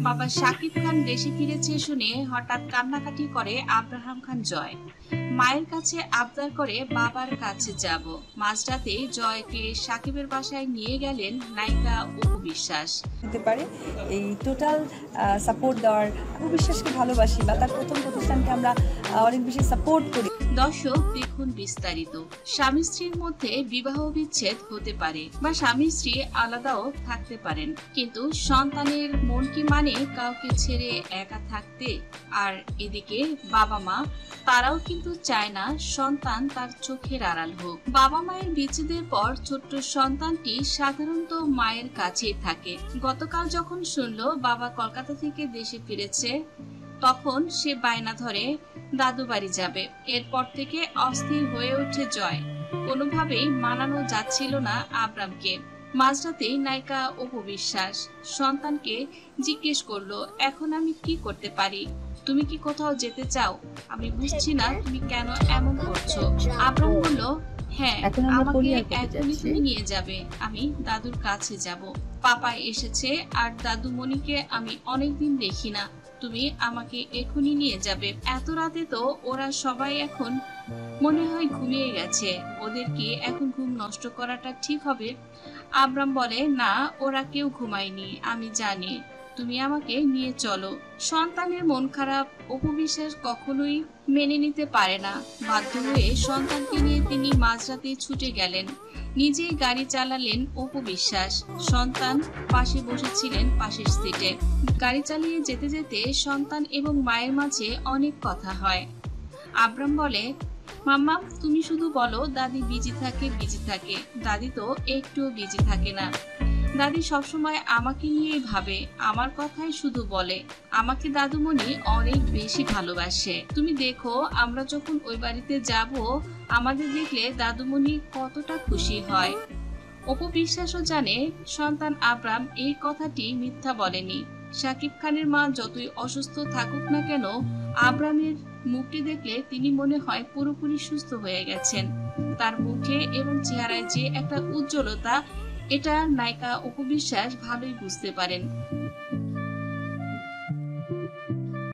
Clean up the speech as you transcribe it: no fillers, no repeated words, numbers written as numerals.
বাবা শাকিব খান দেশে ফিরেছে শুনে হঠাৎ কান্নাকাটি করে আব্রাহাম খান জয়। মায়ের কাছে আবদার করে বাবার কাছে যাব। মাঝরাতে জয়কে শাকিবের বাসায় নিয়ে গেলেন নায়িকা অপু বিশ্বাস। দিতে পারে এই টোটাল সাপোর্ট দেওয়ার। অপু বিশ্বাসকে ভালোবাসি বা তার প্রথম প্রতিষ্ঠানকে আমরা অনেক বেশি সাপোর্ট করি। দর্শক দেখুন বিস্তারিত। স্বামী স্ত্রীর মধ্যে বিবাহ বিচ্ছেদ হতে পারে বা স্বামী স্ত্রী আলাদাও থাকতে পারেন, কিন্তু সন্তানের মন কি মানে কাউকে ছেড়ে একা থাকতে? আর এদিকে বাবা মা, তারাও কিন্তু চায় না সন্তান তার চোখের আড়াল হোক। বাবা মায়ের বিচ্ছেদের পর ছোট্ট সন্তানটি সাধারণত মায়ের কাছেই থাকে। গতকাল যখন শুনলো বাবা কলকাতা থেকে দেশে ফিরেছে, তখন সে বায়না ধরে দাদু বাড়ি যাবে। এরপর থেকে অস্থির হয়ে ওঠে জয়। কোনোভাবেই মানানো যাচ্ছিল না আব্রামকে। মাঝরাতে নায়িকা অপু বিশ্বাস সন্তানকে জিজ্ঞেস করলো, এখন আমি কি করতে পারি? তুমি কি কোথাও যেতে চাও? আমি বুঝছি না তুমি কেন এমন করছো। আব্রাম বলল, হ্যাঁ, আমাকে এখনই তুমি নিয়ে যাবে। আমি দাদুর কাছে যাব। পাপা এসেছে আর দাদুমণিকে আমি অনেকদিন দেখি না। তুমি আমাকে এখনই নিয়ে যাবে। এত রাতে তো ওরা সবাই এখন মনে হয় ঘুমিয়ে গেছে। ওদের কি এখন ঘুম নষ্ট করাটা ঠিক হবে? আব্রাম বলে, না, ওরা কেউ ঘুমায়নি, আমি জানি। তুমি আমাকে নিয়ে চলো। সন্তানের মন খারাপ অপু বিশ্বাস কখনোই মেনে নিতে পারে না। বাধ্য হয়ে সন্তানকে নিয়ে তিনি মাঝরাতে ছুটে গেলেন। নিজেই গাড়ি চালালেন অপু বিশ্বাস। সন্তান পাশে বসেছিলেন পাশের সিটে। গাড়ি চালিয়ে যেতে যেতে সন্তান এবং মায়ের মাঝে অনেক কথা হয়। আব্রাম বলে, মাম্মা, তুমি শুধু বলো দাদি বিজি থাকে। দাদি তো একটুও বিজি থাকে না। দাদি সবসময় আমাকে নিয়েই ভাবে, আমার কথাই শুধু বলে। আমাকে দাদুমণি অনেক বেশি ভালোবাসে। তুমি দেখো, আমরা যখন ওই বাড়িতে যাব, আমাদের দেখলে দাদুমণি কতটা খুশি হয়। অপু বিশ্বাসও জানে সন্তান আব্রাম এই কথাটি মিথ্যা বলেনি। শাকিব খানের মা যতই অসুস্থ থাকুক না কেন, আব্রামের মুখটি দেখলে তিনি মনে হয় পুরোপুরি সুস্থ হয়ে গেছেন। তার মুখে এবং চেহারায় যে একটা উজ্জ্বলতা, এটা নায়িকা অপু বিশ্বাস ভালোই বুঝতে পারেন।